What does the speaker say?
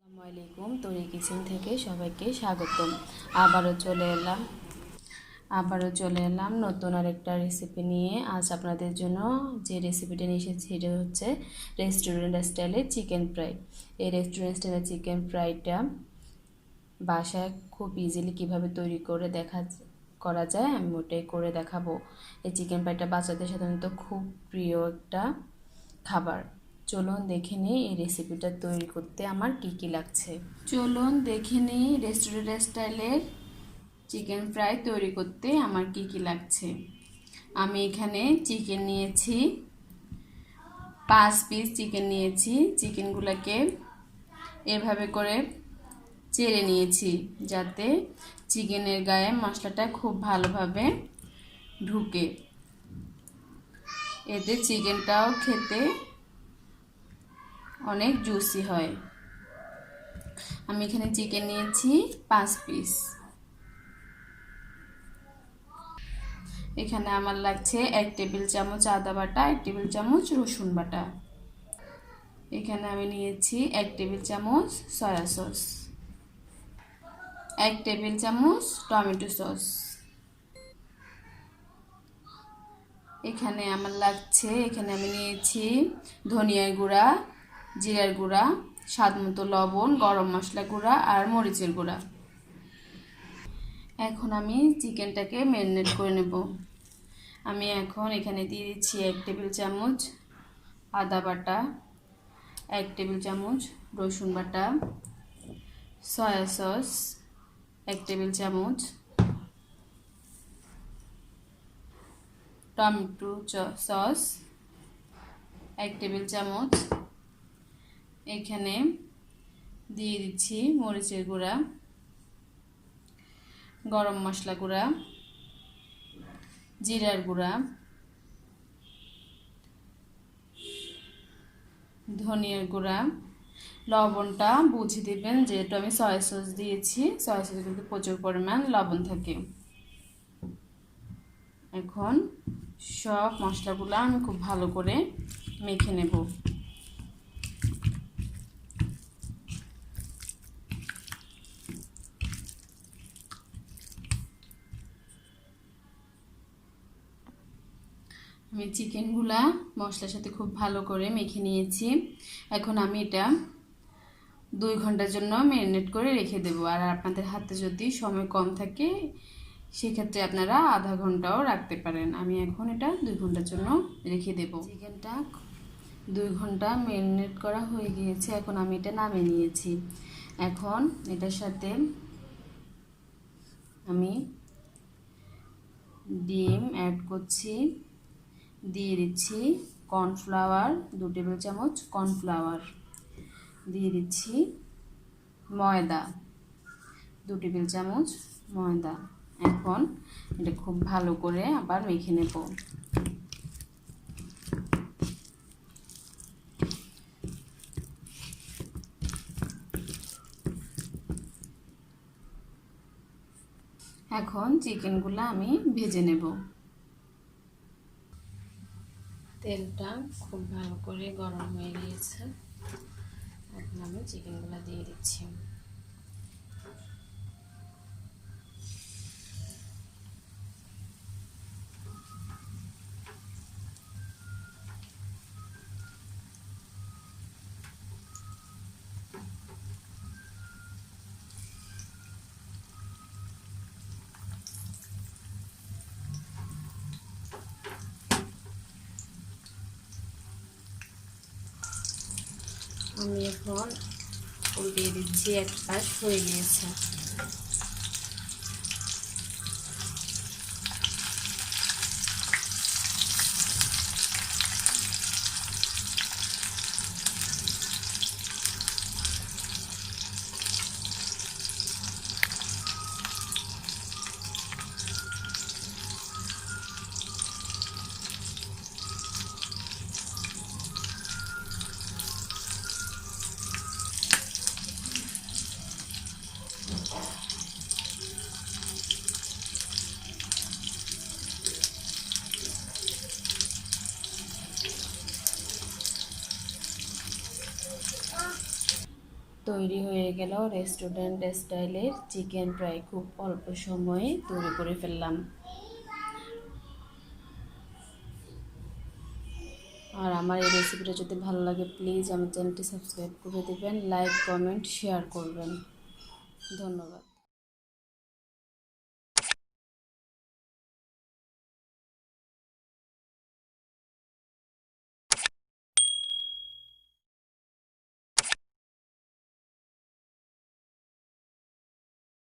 আসসালামাইকুম তরি কিচেন থেকে সবাইকে স্বাগতম। আবারও চলে এলাম নতুন আরেকটা রেসিপি নিয়ে। আজ আপনাদের জন্য যে রেসিপিটা নিয়ে এসেছি সেটা হচ্ছে রেস্টুরেন্ট স্টাইলের চিকেন ফ্রাই। এই রেস্টুরেন্ট স্টাইলের চিকেন ফ্রাইটা বাসায় খুব ইজিলি কিভাবে তৈরি করে করা যায় আমি ওটাই করে দেখাবো। এই চিকেন ফ্রাইটা বাচ্চাদের সাধারণত খুব প্রিয় একটা খাবার। চলুন দেখে নিই এই রেসিপিটা তৈরি করতে আমার কি লাগছে। চলুন দেখে নিই রেস্টুরেন্ট স্টাইলের চিকেন ফ্রাই তৈরি করতে আমার কি লাগছে। আমি এখানে চিকেন নিয়েছি, 5 পিস চিকেন নিয়েছি। চিকেনগুলোকে এভাবে করে চেড়ে নিয়েছি যাতে চিকেনের গায়ে মশলাটা খুব ভালোভাবে ঢুকে, এতে চিকেনটাও খেতে অনেক জুসি হয়। আমি এখানে চিকেন নিয়েছি 5 পিস। এখানে আমার লাগছে 1 টেবিল চামচ আদা বাটা, 1 টেবিল চামচ রসুন বাটা। এখানে আমি নিয়েছি 1 টেবিল চামচ সয়া সস, 1 টেবিল চামচ টমেটো সস। এখানে আমি নিয়েছি ধনিয়ার গুঁড়া, জিরার গুঁড়া, স্বাদ মতো লবণ, গরম মশলা গুঁড়া আর মরিচের গুঁড়া। এখন আমি চিকেনটাকে ম্যারিনেট করে নেব। আমি এখন এখানে দিয়ে দিচ্ছি 1 টেবিল চামচ আদা বাটা, 1 টেবিল চামচ রসুন বাটা, সয়া সস 1 টেবিল চামচ, টমেটো সস 1 টেবিল চামচ। এখানে দিয়ে দিচ্ছি মরিচের গুঁড়া, গরম মশলা গুঁড়া, জিরার গুঁড়া, ধনিয়ার গুঁড়া। লবণটা বুঝে দিবেন, যেহেতু আমি সয়া সস দিয়েছি, সয়া সসে কিন্তু প্রচুর পরিমাণ লবণ থাকে। এখন সব মশলাগুলো আমি খুব ভালো করে মেখে নেব। আমি চিকেনগুলা মশলার সাথে খুব ভালো করে মেখে নিয়েছি। এখন আমি এটা 2 ঘন্টার জন্য ম্যারিনেট করে রেখে দেব। আর আপনাদের হাতে যদি সময় কম থাকে সেক্ষেত্রে আপনারা আধা ঘন্টাও রাখতে পারেন। আমি এখন এটা 2 ঘন্টার জন্য রেখে দেব। চিকেনটা 2 ঘন্টা ম্যারিনেট করা হয়ে গিয়েছে। এখন আমি এটা নামিয়ে নিয়েছি। এখন এটার সাথে আমি ডিম অ্যাড করছি, দিয়ে দিচ্ছি কর্নফ্লাওয়ার 2 টেবিল চামচ, কর্নফ্লাওয়ার দিয়ে দিচ্ছি, ময়দা 2 টেবিল চামচ ময়দা। এখন এটা খুব ভালো করে আবার মেখে নেব। এখন চিকেনগুলো আমি ভেজে নেব। তেলটা খুব ভালো করে গরম হয়ে গিয়েছে। এখন আমি চিকেনগুলো দিয়ে দিচ্ছি। আমি এখন উল্টিয়ে দিচ্ছি, এক পাশ হয়ে গিয়েছে। তৈরি হয়ে গেল রেস্টুরেন্ট স্টাইলের চিকেন ফ্রাই। খুব অল্প সময়ে তৈরি করে ফেললাম। আর আমার এই রেসিপিটা যদি ভালো লাগে প্লিজ আমার চ্যানেলটি সাবস্ক্রাইব করে দেবেন, লাইক কমেন্ট শেয়ার করবেন। ধন্যবাদ।